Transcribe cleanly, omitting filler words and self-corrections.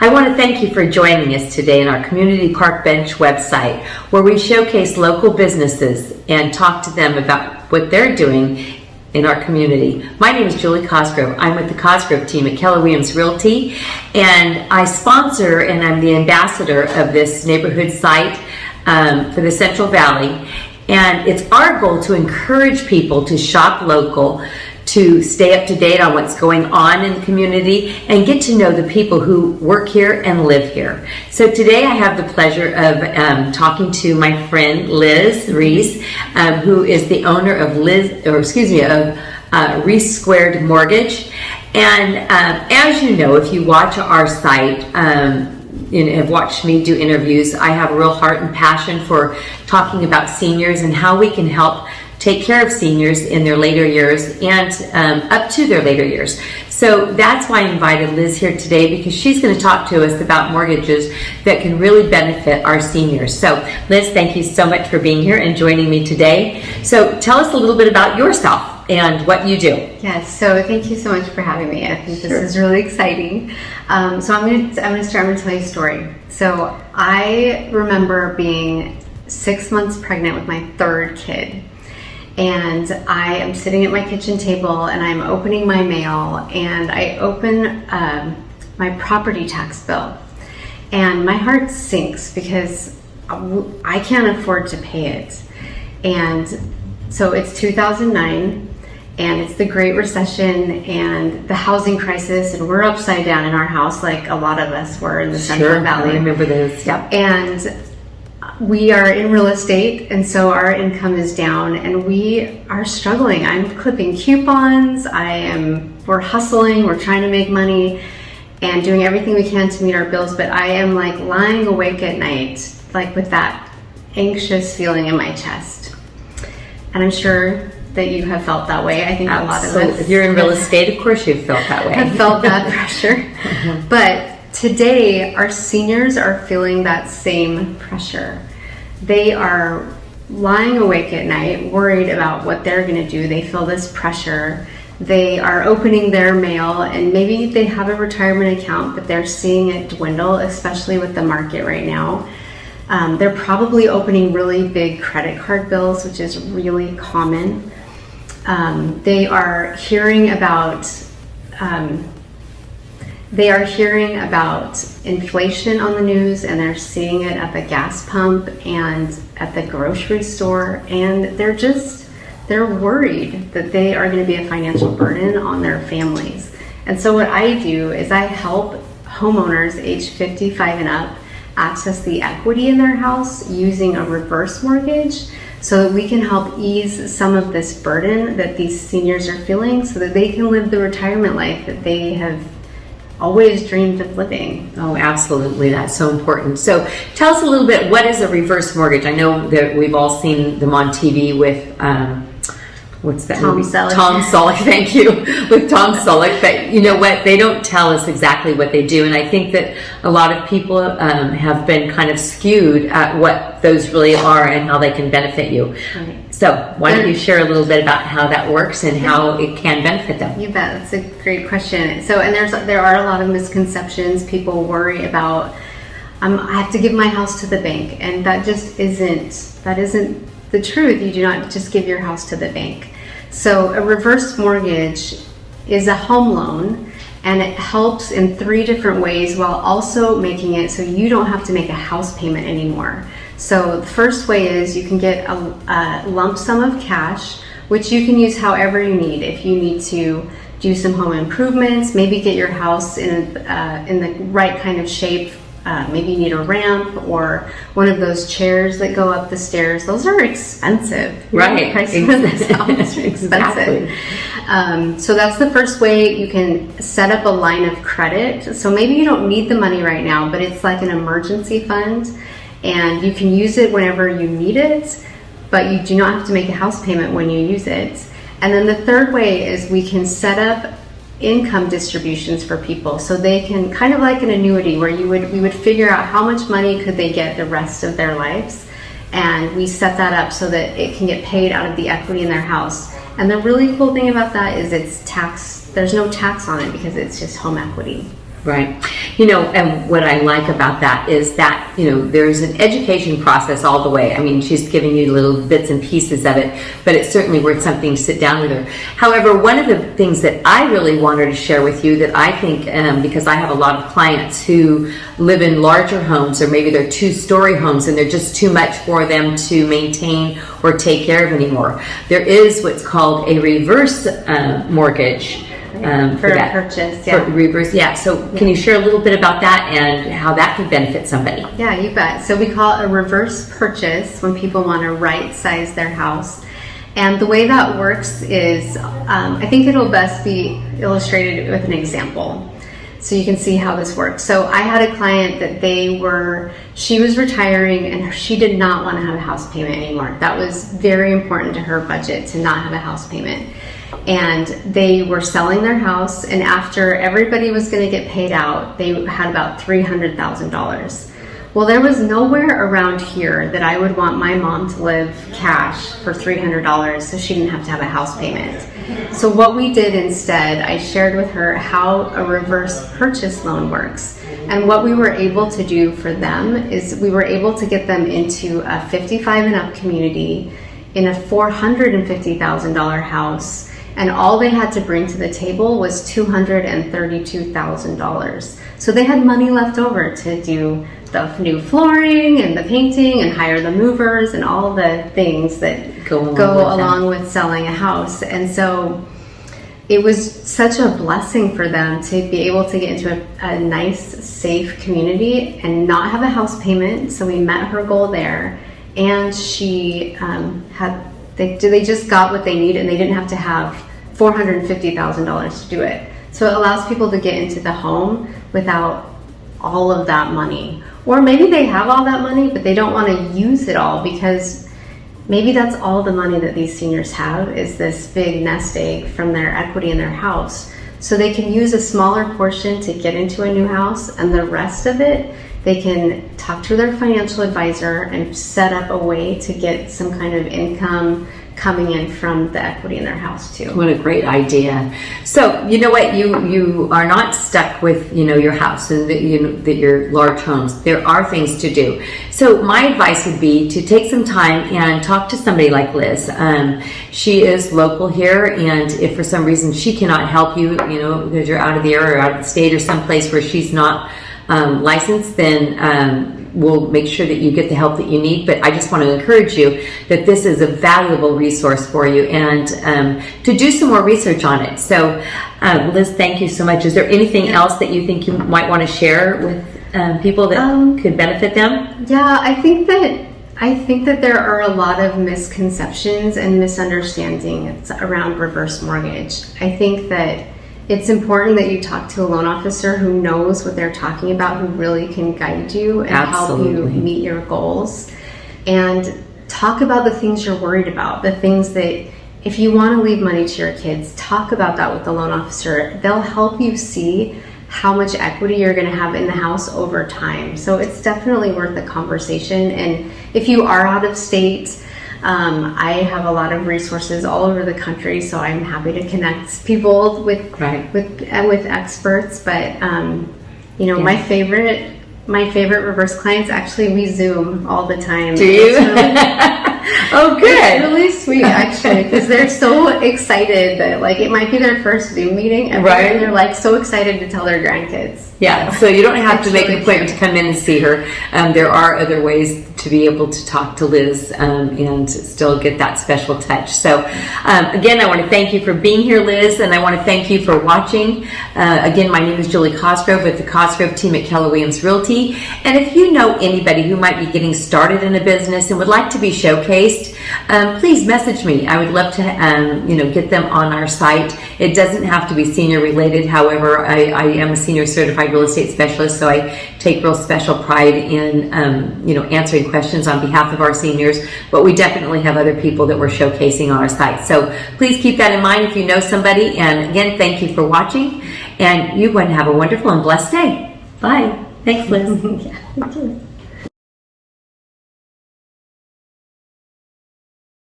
I want to thank you for joining us today in our Community Park Bench website, where we showcase local businesses and talk to them about what they're doing in our community. My name is Julie Cosgrove. I'm with the Cosgrove team at Keller Williams Realty, and I sponsor and I'm the ambassador of this neighborhood site for the Central Valley. And it's our goal to encourage people to shop local, to stay up to date on what's going on in the community, and get to know the people who work here and live here. So today I have the pleasure of talking to my friend Reese, who is the owner of ReeseSquare Mortgage. And as you know, if you watch our site, have watched me do interviews, I have a real heart and passion for talking about seniors and how we can help take care of seniors in their later years and up to their later years. So that's why I invited Liz here today, because she's going to talk to us about mortgages that can really benefit our seniors. So Liz, thank you so much for being here and joining me today. So tell us a little bit about yourself and what you do. Yes, so thank you so much for having me. I think this is really exciting. So I'm going to tell you a story. So I remember being 6 months pregnant with my third kid. And I am sitting at my kitchen table and I'm opening my mail, and I open my property tax bill, and my heart sinks because I can't afford to pay it. And so it's 2009 and it's the Great Recession and the housing crisis, and we're upside down in our house like a lot of us were in the Central Valley. I remember those. Yep. And we are in real estate, and so our income is down and we are struggling. I'm clipping coupons, we're hustling, we're trying to make money and doing everything we can to meet our bills, but I am like lying awake at night, like with that anxious feeling in my chest. And I'm sure that you have felt that way. I think a lot of us. If you're in real estate, of course you've felt that way. Have felt that pressure. But today, our seniors are feeling that same pressure. They are lying awake at night, worried about what they're going to do. They feel this pressure. They are opening their mail, and maybe they have a retirement account, but they're seeing it dwindle, especially with the market right now. They're probably opening really big credit card bills, which is really common. They are hearing about inflation on the news, and they're seeing it at the gas pump and at the grocery store, and they're worried that they are going to be a financial burden on their families. And so what I do is I help homeowners age 55 and up access the equity in their house using a reverse mortgage, so that we can help ease some of this burden that these seniors are feeling, so that they can live the retirement life that they have always dreamed of living. Oh, absolutely. That's so important. So tell us a little bit, what is a reverse mortgage? I know that we've all seen them on TV with, what's that Tom movie? Selleck. Tom Selleck, thank you, with Tom Selleck. But you know what? They don't tell us exactly what they do. And I think that a lot of people have been kind of skewed at what those really are and how they can benefit you. Right. So why don't you share a little bit about how that works and how it can benefit them? You bet. That's a great question. So, and there are a lot of misconceptions. People worry about, I have to give my house to the bank, and that isn't the truth. You do not just give your house to the bank. So a reverse mortgage is a home loan, and it helps in 3 different ways while also making it so you don't have to make a house payment anymore. So the first way is you can get a lump sum of cash, which you can use however you need. If you need to do some home improvements, maybe get your house in the right kind of shape. Maybe you need a ramp or one of those chairs that go up the stairs. Those are expensive. Right. Expensive. Exactly. So that's the first way. You can set up a line of credit. So maybe you don't need the money right now, but it's like an emergency fund, and you can use it whenever you need it, but you do not have to make a house payment when you use it. And then the third way is we can set up income distributions for people, so they can, kind of like an annuity, where we would figure out how much money could they get the rest of their lives, and we set that up so that it can get paid out of the equity in their house. And the really cool thing about that is there's no tax on it because it's just home equity. Right. You know, and what I like about that is that, you know, there's an education process all the way. I mean, she's giving you little bits and pieces of it, but it's certainly worth something to sit down with her. However, one of the things that I really wanted to share with you that I think, because I have a lot of clients who live in larger homes, or maybe they're 2-story homes and they're just too much for them to maintain or take care of anymore. There is what's called a reverse mortgage. For a purchase, For reverse, yeah. So can you share a little bit about that and how that could benefit somebody? Yeah, you bet. So we call it a reverse purchase when people want to right size their house. And the way that works is, I think it'll best be illustrated with an example, so you can see how this works. So I had a client that she was retiring and she did not want to have a house payment anymore. That was very important to her budget, to not have a house payment. And they were selling their house, and after everybody was going to get paid out, they had about $300,000. Well, there was nowhere around here that I would want my mom to live cash for $300 so she didn't have to have a house payment. So what we did instead, I shared with her how a reverse purchase loan works. And what we were able to do for them is we were able to get them into a 55 and up community in a $450,000 house. And all they had to bring to the table was $232,000. So they had money left over to do the new flooring and the painting and hire the movers and all the things that go along with selling a house. And so it was such a blessing for them to be able to get into a nice, safe community and not have a house payment. So we met her goal there, and she they just got what they needed, and they didn't have to have $450,000 to do it. So it allows people to get into the home without all of that money. Or maybe they have all that money, but they don't want to use it all, because maybe that's all the money that these seniors have, is this big nest egg from their equity in their house. So they can use a smaller portion to get into a new house, and the rest of it, they can talk to their financial advisor and set up a way to get some kind of income coming in from the equity in their house too. What a great idea. So, you know what, you are not stuck with, you know, your house and that your large homes. There are things to do. So my advice would be to take some time and talk to somebody like Liz. She is local here, and if for some reason she cannot help you, you know, because you're out of the area or out of the state or someplace where she's not licensed, then we'll make sure that you get the help that you need. But I just want to encourage you that this is a valuable resource for you, and to do some more research on it. So Liz, thank you so much. Is there anything else that you think you might want to share with people that could benefit them? Yeah, I think that there are a lot of misconceptions and misunderstandings around reverse mortgage. I think that it's important that you talk to a loan officer who knows what they're talking about, who really can guide you and help you meet your goals. And talk about the things you're worried about, the things that, if you want to leave money to your kids, talk about that with the loan officer. They'll help you see how much equity you're going to have in the house over time. So it's definitely worth the conversation. And if you are out of state, I have a lot of resources all over the country, so I'm happy to connect people with experts. But you know, my favorite reverse clients, actually, we Zoom all the time. Do you? Oh, good. It's really sweet, actually, because they're so excited that, like, it might be their first Zoom meeting ever, and they're like so excited to tell their grandkids. Yeah, so you don't have to make an appointment to come in and see her. There are other ways to be able to talk to Liz and still get that special touch. So again, I want to thank you for being here, Liz, and I want to thank you for watching. Again, my name is Julie Cosgrove with the Cosgrove team at Keller Williams Realty. And if you know anybody who might be getting started in a business and would like to be showcased, please message me. I would love to get them on our site. It doesn't have to be senior related. However, I am a senior certified real estate specialist, so I take real special pride in answering questions on behalf of our seniors. But we definitely have other people that we're showcasing on our site. So please keep that in mind if you know somebody. And again, thank you for watching. And you have a wonderful and blessed day. Bye. Thanks, Liz. Yeah, thank you.